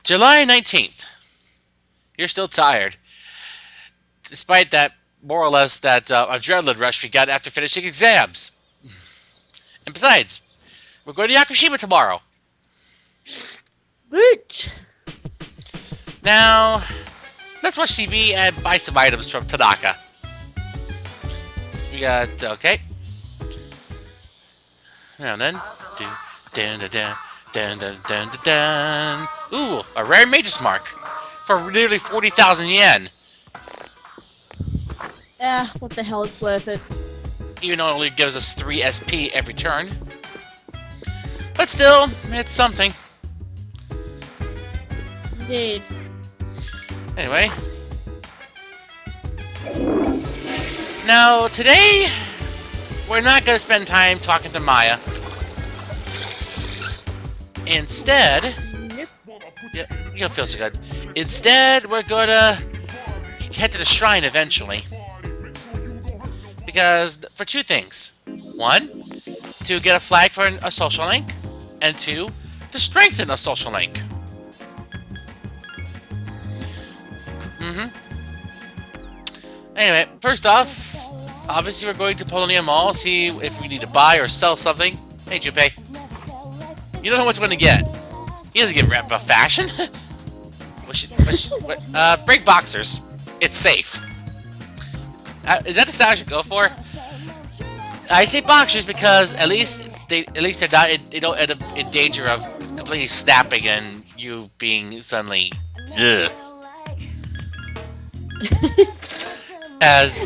July 19th. You're still tired, despite that more or less that adrenaline rush we got after finishing exams. And besides, we're going to Yakushima tomorrow. Root. Now, let's watch TV and buy some items from Tanaka. We got okay. Now then, dun dun dun dun dun dun dun dun. Ooh, a rare Magus Mark for nearly 40,000 yen. What the hell, it's worth it. Even though it only gives us 3 SP every turn. But still, it's something. Indeed. Anyway. Now, today, we're not going to spend time talking to Maya. Instead, yeah, you don't feel so good. Instead, we're going to head to the shrine eventually. Because, for 2 things. 1, to get a flag for a social link. And 2, to strengthen a social link. Anyway, first off, obviously we're going to Polonia Mall, see if we need to buy or sell something. Hey, Junpei. You don't know what you're going to get. He doesn't give a rap about fashion. Break boxers. It's safe. Is that the style I should go for? I say boxers because at least they're not. They don't end up in danger of completely snapping and you being suddenly. Ugh. as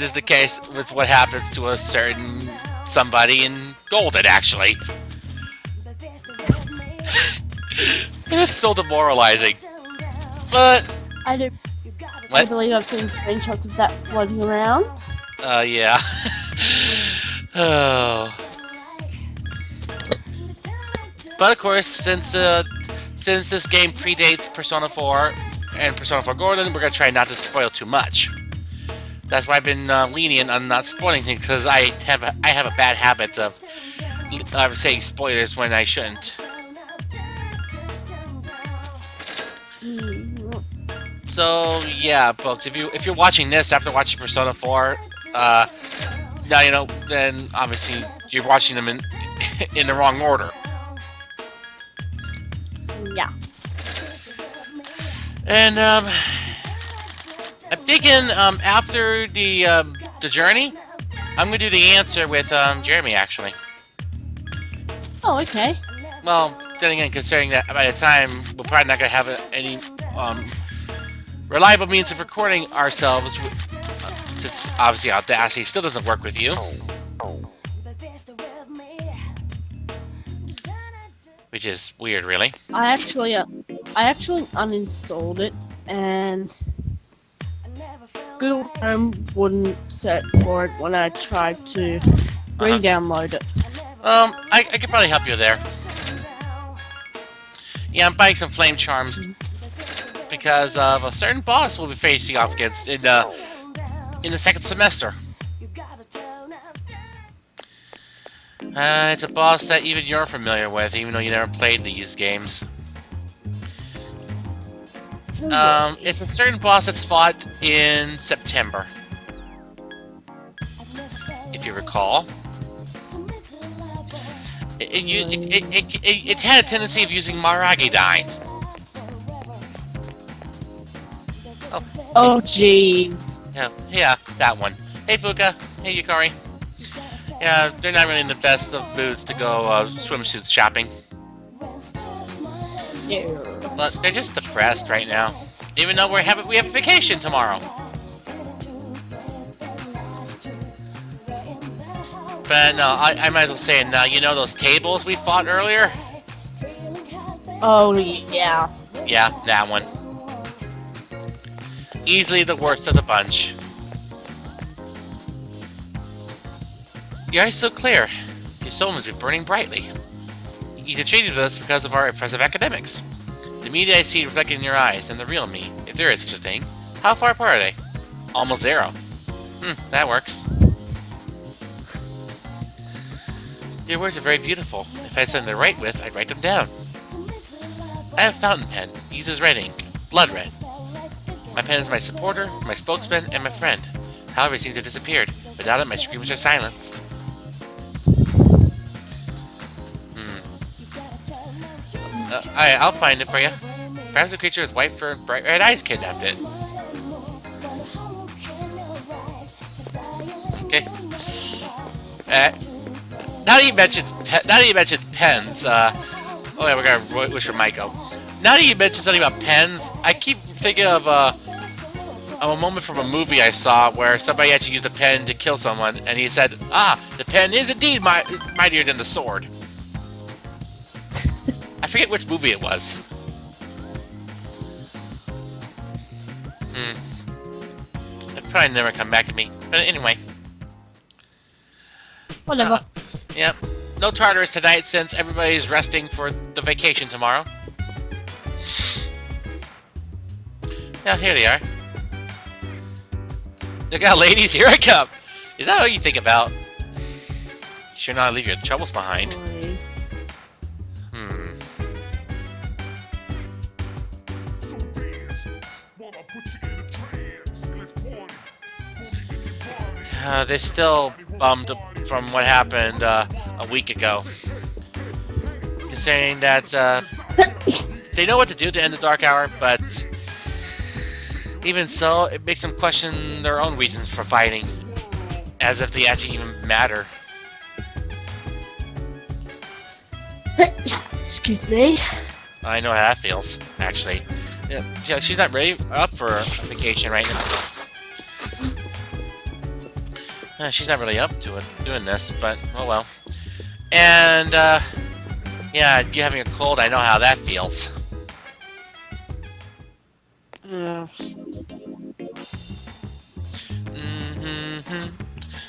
is the case with what happens to a certain somebody in Golden, actually. It's so demoralizing. But I believe I've seen screenshots of that floating around. Yeah. Oh. But of course, since this game predates Persona 4 and Persona 4 Golden, we're gonna try not to spoil too much. That's why I've been lenient on not spoiling things, because I have a bad habit of saying spoilers when I shouldn't. So yeah, folks, if you're watching this after watching Persona 4, now you know. Then obviously you're watching them in the wrong order. Yeah. And I'm thinking after the journey, I'm gonna do the answer with Jeremy actually. Oh, okay. Well, then again, considering that by the time we're probably not gonna have any reliable means of recording ourselves, since obviously Audacity still doesn't work with you. Which is weird, really. I actually uninstalled it, and Google Chrome wouldn't search for it when I tried to re-download it. I could probably help you there. Yeah, I'm buying some flame charms because of a certain boss we'll be facing off against in the second semester. It's a boss that even you're familiar with, even though you never played these games. It's a certain boss that's fought in September, if you recall. It had a tendency of using Maragi Dine. Oh, jeez. Yeah, that one. Hey, Fuka. Hey, Yukari. Yeah, they're not really in the best of moods to go swimsuit shopping. Yeah. But they're just depressed right now. Even though we have a vacation tomorrow. But no, I might as well say it now. You know those tables we fought earlier? Oh, yeah. Yeah, that one. Easily the worst of the bunch. Your eyes so clear. Your soul must be burning brightly. You succeeded with us because of our impressive academics. The media I see reflected in your eyes, and the real me, if there is such a thing. How far apart are they? Almost 0. That works. Your words are very beautiful. If I had something to write with, I'd write them down. I have a fountain pen. It uses red ink. Blood red. My pen is my supporter, my spokesman, and my friend. However, it seems to have disappeared. Without it, my screams are silenced. Alright, I'll find it for you. Perhaps the creature with white fur and bright red eyes kidnapped it. Okay. Now that you mentioned pens, oh yeah, we're gonna wish for Michael. Now that you mentioned something about pens, I keep thinking of a moment from a movie I saw where somebody actually used a pen to kill someone, and he said, "Ah, the pen is indeed mightier than the sword." I forget which movie it was. It'll probably never come back to me. But anyway. Whatever. Yep. No Tartarus tonight since everybody's resting for the vacation tomorrow. Yeah, here they are. Look out, ladies, here I come! Is that what you think about? You sure not to leave your troubles behind. Boy. They're still bummed from what happened a week ago. They're saying that they know what to do to end the Dark Hour, but even so, it makes them question their own reasons for fighting, as if they actually even matter. Excuse me. I know how that feels, actually. Yeah, she's not ready up for a vacation right now. She's not really up to it, doing this, but oh well. And, yeah, you having a cold, I know how that feels.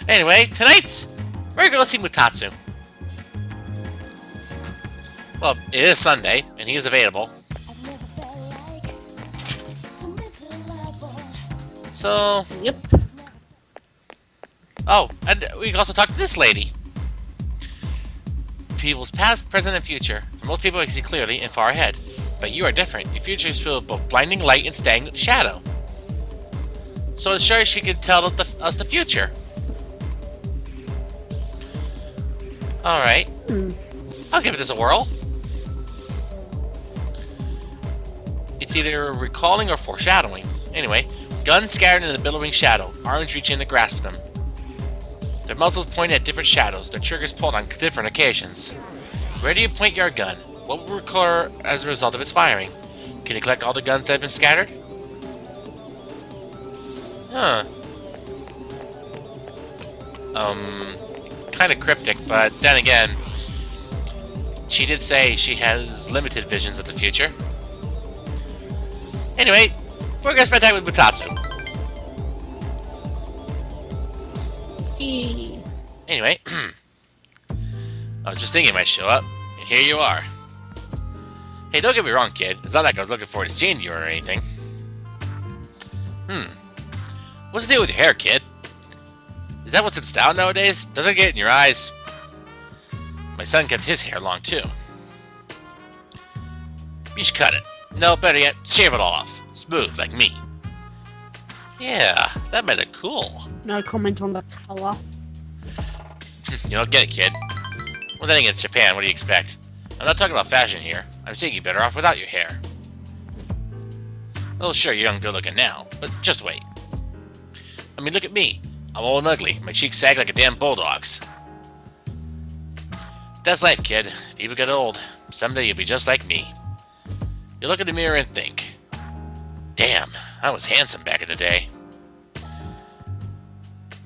Anyway, tonight, we're going to see Mutatsu. Well, it is Sunday, and he is available. So... Yep. Oh, and we can also talk to this lady. People's past, present, and future. For most people, I can see clearly and far ahead. But you are different. Your future is filled with both blinding light and stagnant shadow. So it's sure she can tell us the future. Alright. I'll give this a whirl. It's either recalling or foreshadowing. Anyway, guns scattered in the billowing shadow, arms reaching to grasp them. Their muzzles point at different shadows, their triggers pulled on different occasions. Where do you point your gun? What will occur as a result of its firing? Can you collect all the guns that have been scattered? Huh. Kind of cryptic, but then again, she did say she has limited visions of the future. Anyway, we're gonna spend time with Mutatsu. Anyway, I was just thinking it might show up, and here you are. Hey, don't get me wrong, kid. It's not like I was looking forward to seeing you or anything. What's the deal with your hair, kid? Is that what's in style nowadays? Doesn't it get in your eyes? My son kept his hair long, too. You should cut it. No, better yet, shave it all off. Smooth, like me. Yeah, that might look cool. No comment on the color. You don't get it, kid. Well, then again, it's Japan. What do you expect? I'm not talking about fashion here. I'm saying you're better off without your hair. Well, sure, you're young and good-looking now, but just wait. I mean, look at me. I'm old and ugly. My cheeks sag like a damn bulldog's. That's life, kid. People get old. Someday you'll be just like me. You look in the mirror and think, damn, I was handsome back in the day.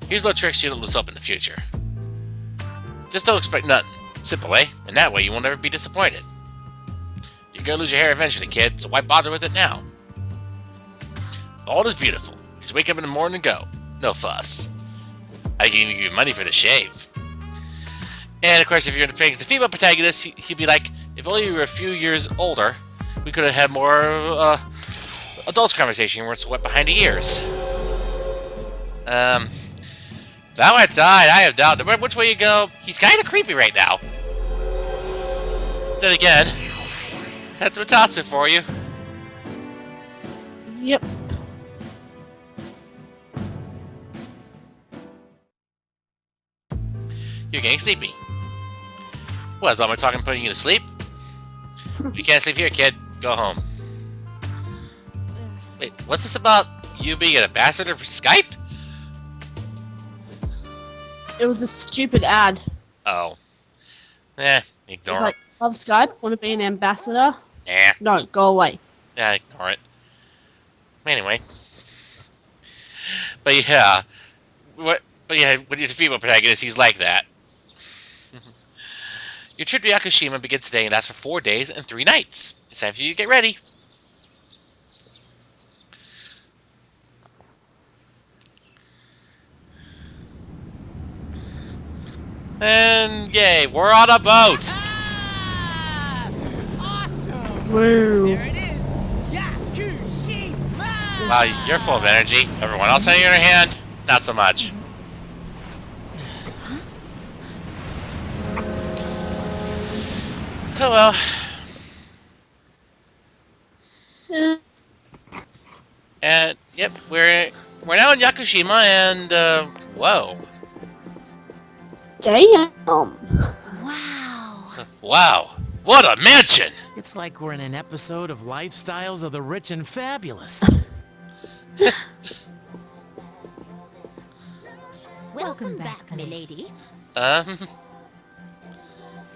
Here's little tricks you'll lose up in the future. Just don't expect nothing. Simple, eh? And that way you won't ever be disappointed. You're gonna lose your hair eventually, kid, so why bother with it now? Bald is beautiful. Just wake up in the morning and go. No fuss. I can even give you money for the shave. And of course, if you're into things, the female protagonist, he'd be like, if only you were a few years older, we could have had more adults conversation where it's wet behind the ears. Thou art died, I have doubt. No matter which way you go, he's kind of creepy right now. Then again, That's Matatsu for you. Yep. You're getting sleepy. What, is all my talking putting you to sleep? You can't sleep here, kid. Go home. Wait, what's this about you being an ambassador for Skype? It was a stupid ad. Oh. It's Ignore like, love Skype, want to be an ambassador? it. No, go away. Ignore it. Anyway. But yeah. When you defeat a protagonist, he's like that. Your trip to Yakushima begins today and lasts for 4 days and 3 nights. It's time for you to get ready. And yay, we're on a boat! Awesome! Woo. There it is! Yakushima! Wow, you're full of energy. Everyone else on the other hand, not so much. Oh well. And yep, we're now in Yakushima, and whoa, Damn. Wow! wow, what a mansion! It's like we're in an episode of Lifestyles of the Rich and Fabulous. Welcome back, milady.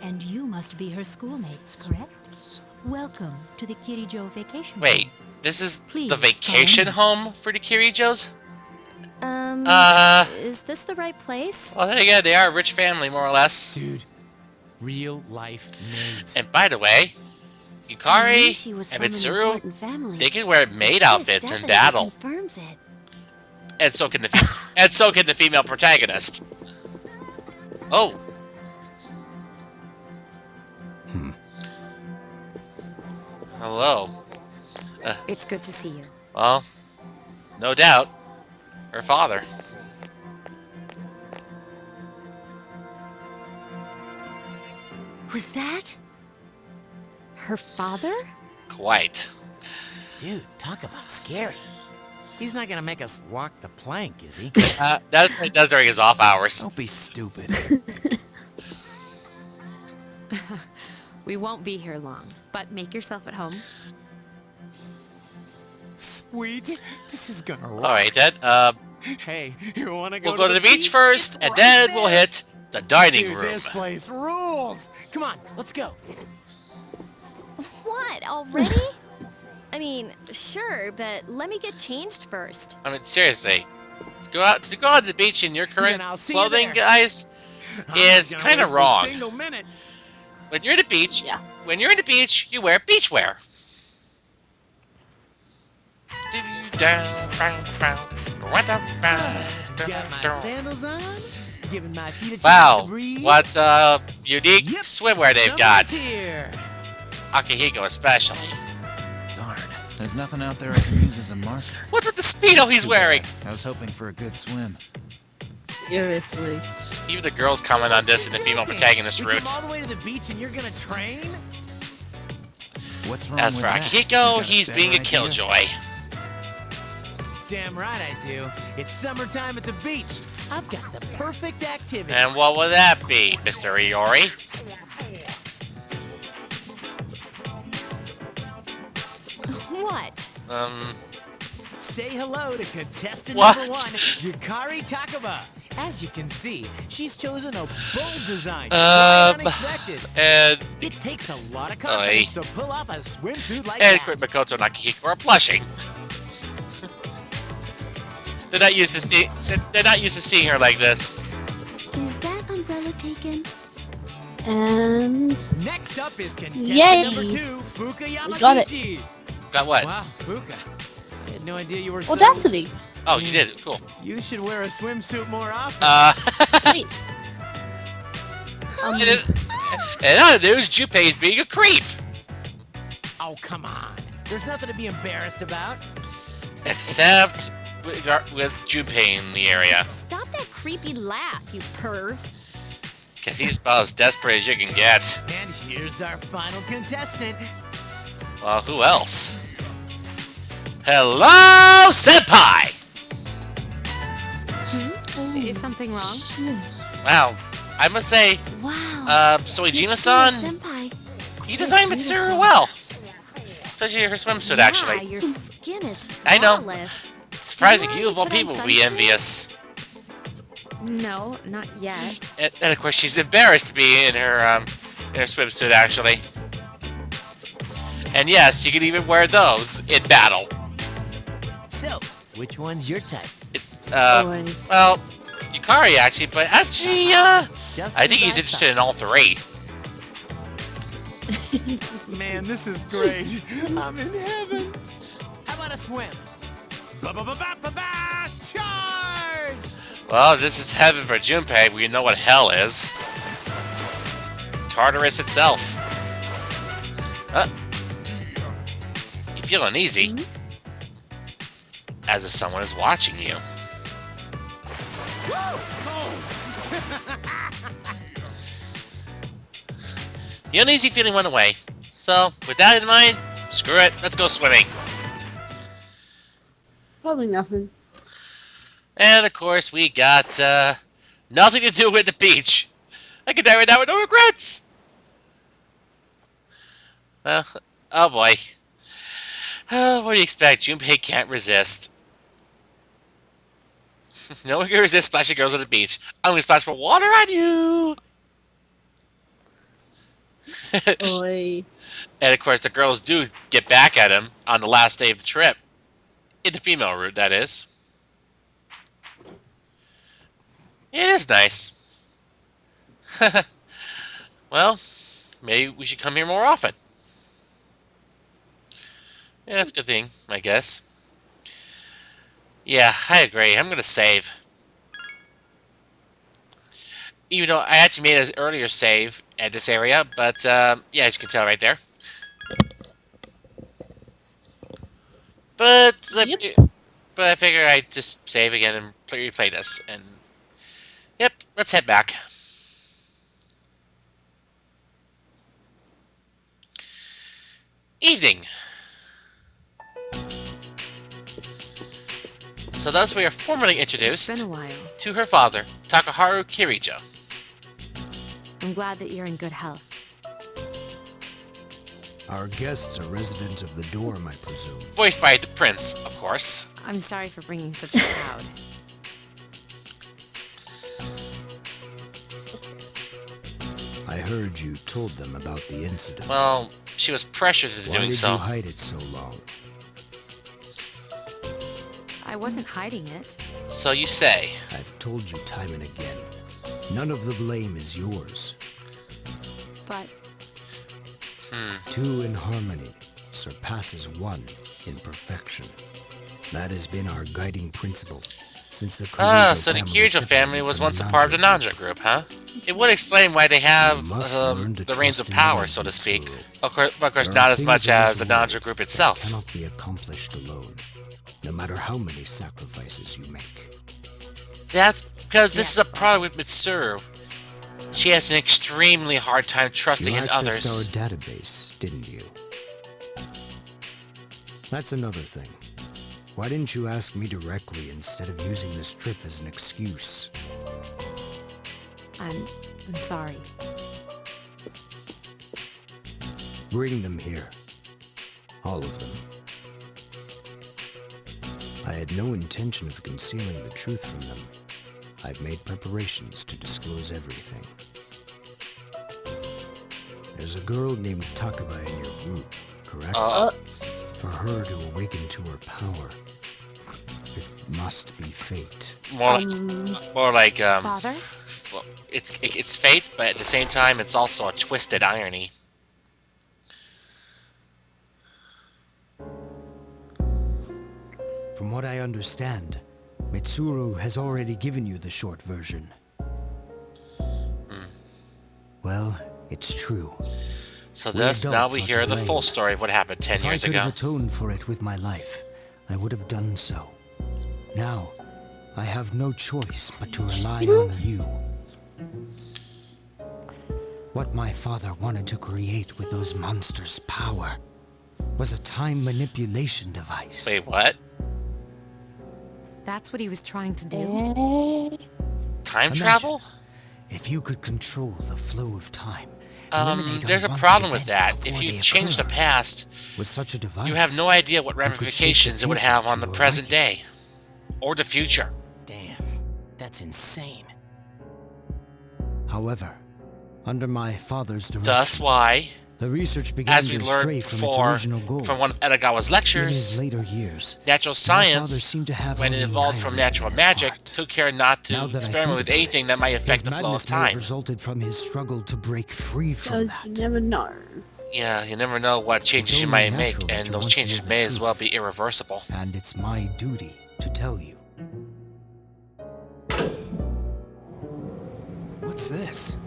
And you must be her schoolmates, correct? Welcome to the Kirijo vacation. Wait, this is Please, the vacation follow home for the Kirijos? Is this the right place? Well, then again, they are a rich family, more or less. Dude, real life maids. And by the way, I knew Yukari she was and from an Mitsuru, important family. they can wear maid This outfits in definitely battle, confirms it. and so can the female protagonist. Oh. Hello. It's good to see you. Well, no doubt, her father. Was that her father? Quite. Dude, talk about scary. He's not gonna make us walk the plank, is he? That's what he does during his off hours. Don't be stupid. We won't be here long, but make yourself at home. Sweet. This is gonna rock. Alright then, Hey, you wanna go we'll go to the beach first, and then we'll hit the dining Dude, room. this place rules. Come on, let's go. What, already? I mean, sure, but let me get changed first. I mean, seriously. To go out to the beach in your current Then I'll see you clothing, there. guys, I'm is not gonna kind of waste a wrong. single minute. When you're at the beach, Yeah. you wear beach wear. Got my sandals on, giving my feet a chance to Wow, breathe. what unique Yep, swimwear they've got. summer's here. Akihiko especially. Darn, there's nothing out there I can use as a marker. What's with the Speedo he's Too wearing? bad. I was hoping for a good swim. Seriously. Even the girls comment on this in the female protagonist We route. come all the way to the beach and you're gonna train? What's wrong As with for that? You Akihiko, got a he's better being a idea? killjoy. Damn right I do. It's summertime at the beach. I've got the perfect activity. And what would that be, Mr. Iori? What? Say hello to contestant What? number 1, Yukari Takaba. As you can see, she's chosen a bold design. Um, Quite unexpected. And It takes a lot of confidence to pull off a swimsuit like and that. Makoto and Akihiko are blushing. They're not used to seeing her like this. Is that umbrella taken? And Next up is contestant Yay. number 2, Fuka Yamagishi. We got it. Got what? Wow, Fuka. I had no idea you were so... Audacity. Oh, you did it. Cool. You should wear a swimsuit more often. Wait. And other news, Junpei's being a creep. Oh, come on. There's nothing to be embarrassed about. Except with Junpei in the area. Stop that creepy laugh, you perv. Because he's about as desperate as you can get. And here's our final contestant. Well, who else? Hello, Senpai! Is something wrong? Wow, I must say, Wow. Soejima-san, Senpai. you designed Mitsuru well. Especially her swimsuit, Yeah, actually. your skin is I know. flawless. Surprising Did you of all put on people would be sunscreen? envious. No, not yet. And of course, she's embarrassed to be in her swimsuit, actually. And yes, you can even wear those in battle. So, which one's your type? It's Boy. well, Yukari actually, but actually, Just I think as he's I interested in all three. thought. Man, this is great. I'm in heaven. How about a swim? Ba-ba-ba-ba-ba-ba! Charge! Well, this is heaven for Junpei. We know what hell is. Tartarus itself. You feel uneasy, as if someone is watching you. The uneasy feeling went away. So, with that in mind, screw it, let's go swimming. It's probably nothing. And of course, we got nothing to do with the beach. I can die right now with no regrets. Well, oh boy. What do you expect? Junpei can't resist. No one can resist splashing girls on the beach. I'm gonna splash more water on you. Boy. And of course, the girls do get back at him on the last day of the trip. In the female route, that is. It is nice. Well, maybe we should come here more often. Yeah, that's a good thing, I guess. Yeah, I agree. I'm gonna save. Even though I actually made an earlier save at this area, but yeah, as you can tell right there. But but I figured I'd just save again and replay this. And yep, let's head back. Evening. So thus we are formally introduced It's been a while. to her father, Takaharu Kirijo. I'm glad that you're in good health. Our guests are residents of the dorm, I presume. Voiced by the prince, of course. I'm sorry for bringing such a crowd. I heard you told them about the incident. Well, she was pressured into Why doing did so. you hide it so long? I wasn't hiding it. So you say. I've told you time and again. None of the blame is yours. But Two in harmony surpasses one in perfection. That has been our guiding principle since the Ah, Kirijo so the family Kirijo family separated was from once a the part of the Nanjo Nanja group, huh? It would explain why they have You must learn to the reins of trust in power, others, so to speak. Mitsuru. Of course, There not are as much things in as this the world Nanja group that itself. cannot be accomplished alone, no matter how many sacrifices you make. That's because this is a Yes, product with Mitsuru. She has an extremely hard time trusting You in accessed others. our database, didn't you? That's another thing. Why didn't you ask me directly instead of using this trip as an excuse? I'm sorry. Bring them here. All of them. I had no intention of concealing the truth from them. I've made preparations to disclose everything. There's a girl named Takaba in your group, correct? For her to awaken to her power, it must be fate. More like Father? well, it's fate, but at the same time, it's also a twisted irony. From what I understand, Mitsuru has already given you the short version. Well, it's true. So We thus, now adults we are to hear the blame. full story of what happened 10 If years I could ago. have atoned for it with my life, I would have done so. Now, I have no choice but to rely on you. What my father wanted to create with those monsters' power, was a time manipulation device. Wait, what? That's what he was trying to do? Time Imagine travel? if you could control the flow of time. eliminate There's a unwanted problem with events that. If before you they change the occur. past, With such a device, you have no idea what could shape the ramifications it would future have on to the your present liking. day. Or the future. Damn, that's insane. However, under my father's direction, Thus why, the research began as we to learned stray from its before original goal. from one of Edagawa's In his lectures, later years, natural my father science, seemed to have when it only evolved from nihilism natural in his magic, heart. took care not to Now that I experiment think with about anything it, that might his affect the flow madness of may have time. resulted from his struggle to break free from Because you that. never know. Yeah, you never know what changes you only might make, natural that and you those want to changes know the may as well truth. be irreversible. And it's my duty to tell you. What's this?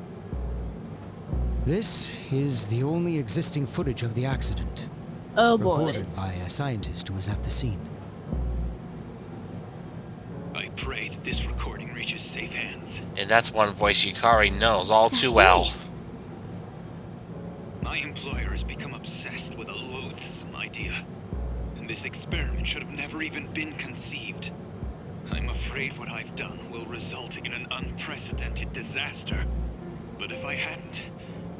This is the only existing footage of the accident, Oh boy. recorded by a scientist who was at the scene. I pray that this recording reaches safe hands. And that's one voice Yukari knows all That too well. voice. My employer has become obsessed with a loathsome idea, and this experiment should have never even been conceived. I'm afraid what I've done will result in an unprecedented disaster. But if I hadn't,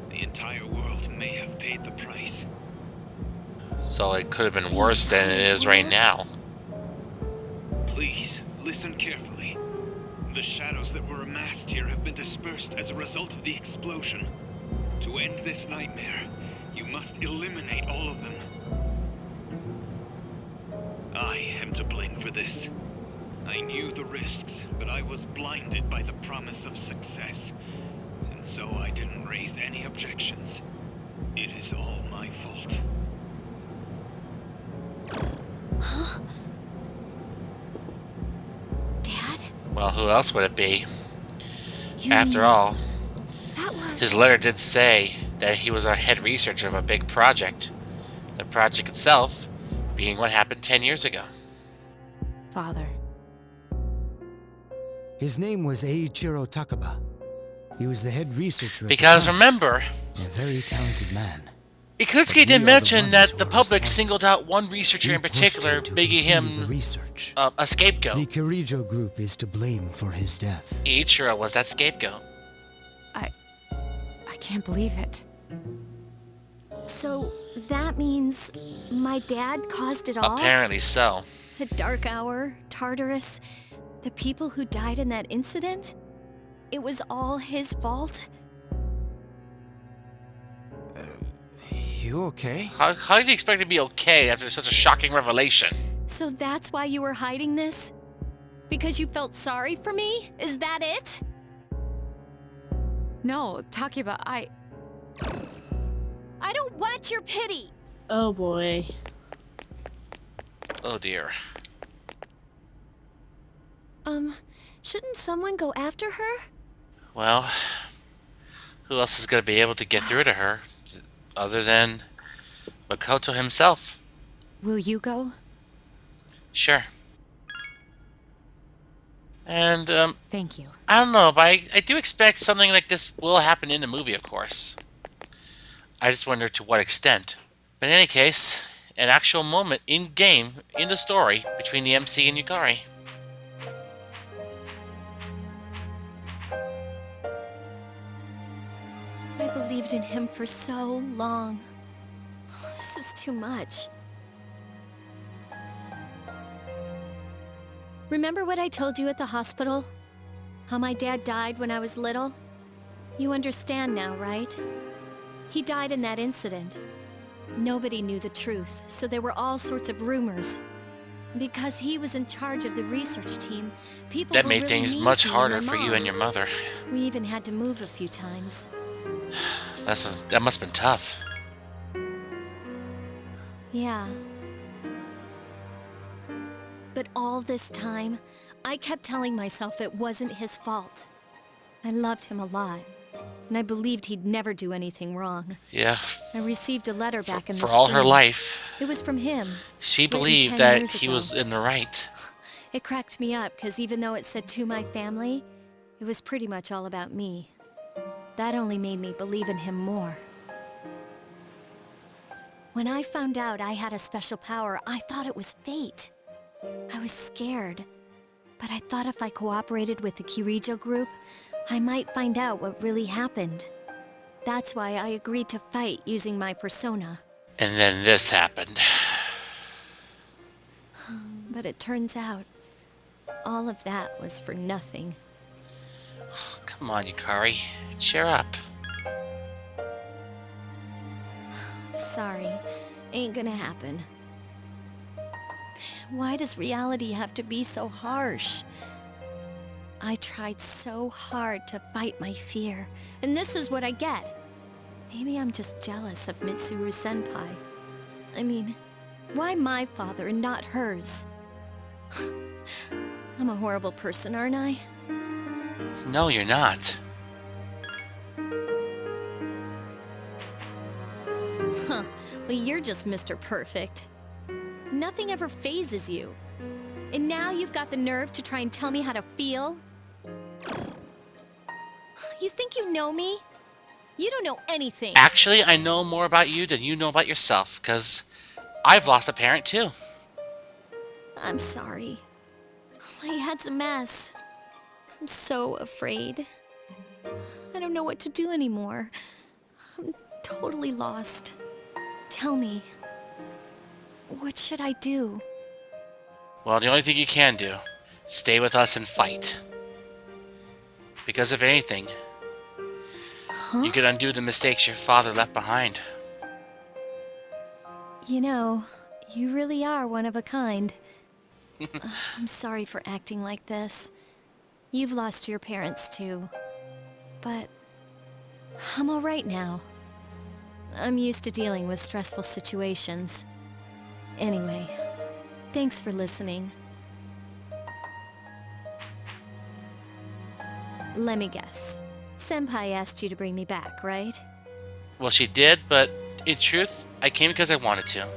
the entire world may have paid the price. So it could have been worse than it is right now. Please, listen carefully. The shadows that were amassed here have been dispersed as a result of the explosion. To end this nightmare, you must eliminate all of them. I am to blame for this. I knew the risks, but I was blinded by the promise of success. And so I didn't raise any objections. It is all my fault. Dad? Well, who else would it be? You After mean all, that was... his letter did say that he was a head researcher of a big project. The project itself being what happened 10 years ago. Father. His name was Eiichiro Takaba. He was the head researcher at Because the time, remember, and a very talented man. Ikusuke we did are mention the that ones the who are public responsible. singled out one researcher We in pushed particular, him to making continue the him research. a The scapegoat. Kirijo group is to blame for his death. Eiichiro was that scapegoat. I can't believe it. So, that means my dad caused it all? Apparently so. The Dark Hour, Tartarus, the people who died in that incident? It was all his fault? You okay? How did you expect to be okay after such a shocking revelation? So that's why you were hiding this? Because you felt sorry for me? Is that it? No, Takiba, I don't want your pity! Oh boy. Oh dear. Shouldn't someone go after her? Well, who else is going to be able to get through to her other than Makoto himself? will you go? Sure. And, Thank you. I don't know, but I do expect something like this will happen in the movie, of course. I just wonder to what extent. But in any case, an actual moment in-game, in the story, between the MC and Yukari. I believed in him for so long. Oh, this is too much. Remember what I told you at the hospital? How my dad died when I was little? You understand now, right? He died in that incident. Nobody knew the truth, so there were all sorts of rumors. Because he was in charge of the research team, people That were made really things mean much to me and harder my for you mom. and your mother. We even had to move a few times. That must have been tough. Yeah. But all this time, I kept telling myself it wasn't his fault. I loved him a lot, and I believed he'd never do anything wrong. Yeah, I received a letter back in the for all her spring. life, It was from him. she written believed 10 that years he ago. was in the right. It cracked me up, because even though it said to my family, it was pretty much all about me. That only made me believe in him more. When I found out I had a special power, I thought it was fate. I was scared. But I thought if I cooperated with the Kirijo group, I might find out what really happened. That's why I agreed to fight using my persona. And then this happened. But it turns out, all of that was for nothing. Come on, Yukari. Cheer up. Sorry, ain't gonna happen. Why does reality have to be so harsh? I tried so hard to fight my fear, and this is what I get. Maybe I'm just jealous of Mitsuru-senpai. I mean, why my father and not hers? I'm a horrible person, aren't I? No, you're not. Huh. Well, you're just Mr. Perfect. Nothing ever phases you. And now you've got the nerve to try and tell me how to feel? You think you know me? You don't know anything. Actually, I know more about you than you know about yourself, because I've lost a parent too. I'm sorry. My head's a mess. I'm so afraid. I don't know what to do anymore. I'm totally lost. Tell me, what should I do? Well, the only thing you can do, stay with us and fight. Because if anything, you could undo the mistakes your father left behind. You know, you really are one of a kind. I'm sorry for acting like this. You've lost your parents too. But I'm all right now. I'm used to dealing with stressful situations. Anyway, thanks for listening. Let me guess. Senpai asked you to bring me back, right? Well, she did, but in truth, I came because I wanted to.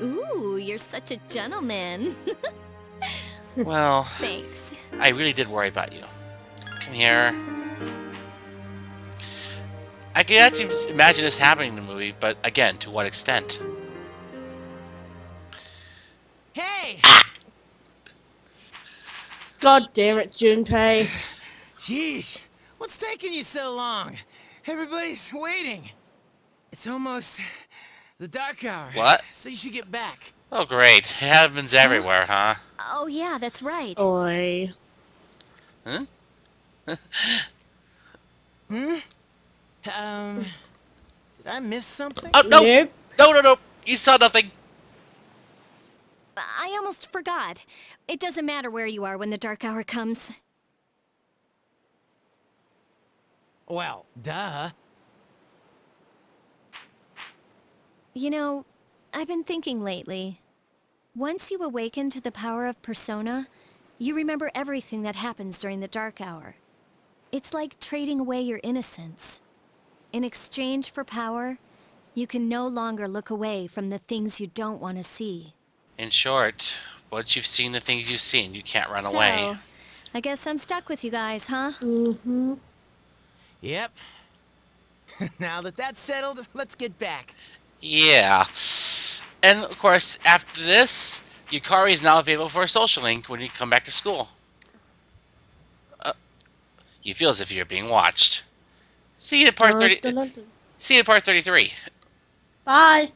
Ooh, you're such a gentleman. Well, Thanks. I really did worry about you. Come here. I can actually imagine this happening in the movie, but again, to what extent? Hey! God damn it, Junpei. Yeesh. What's taking you so long? Everybody's waiting. It's almost the dark hour. What? So you should get back. Oh, great. It happens everywhere, huh? Oh yeah, that's right. Oi. Huh? Hmm? Did I miss something? Oh, no! Nope. No! You saw nothing! I almost forgot. It doesn't matter where you are when the dark hour comes. Well, duh. You know, I've been thinking lately. Once you awaken to the power of persona, you remember everything that happens during the dark hour. It's like trading away your innocence. In exchange for power, you can no longer look away from the things you don't want to see. In short, once you've seen the things you've seen, you can't run away. So, I guess I'm stuck with you guys, huh? Mm-hmm. Yep. Now that that's settled, let's get back. Yeah. And, of course, after this, Yukari is now available for a social link when you come back to school. You feel as if you're being watched. See you in part 30. See you in part 33. Bye.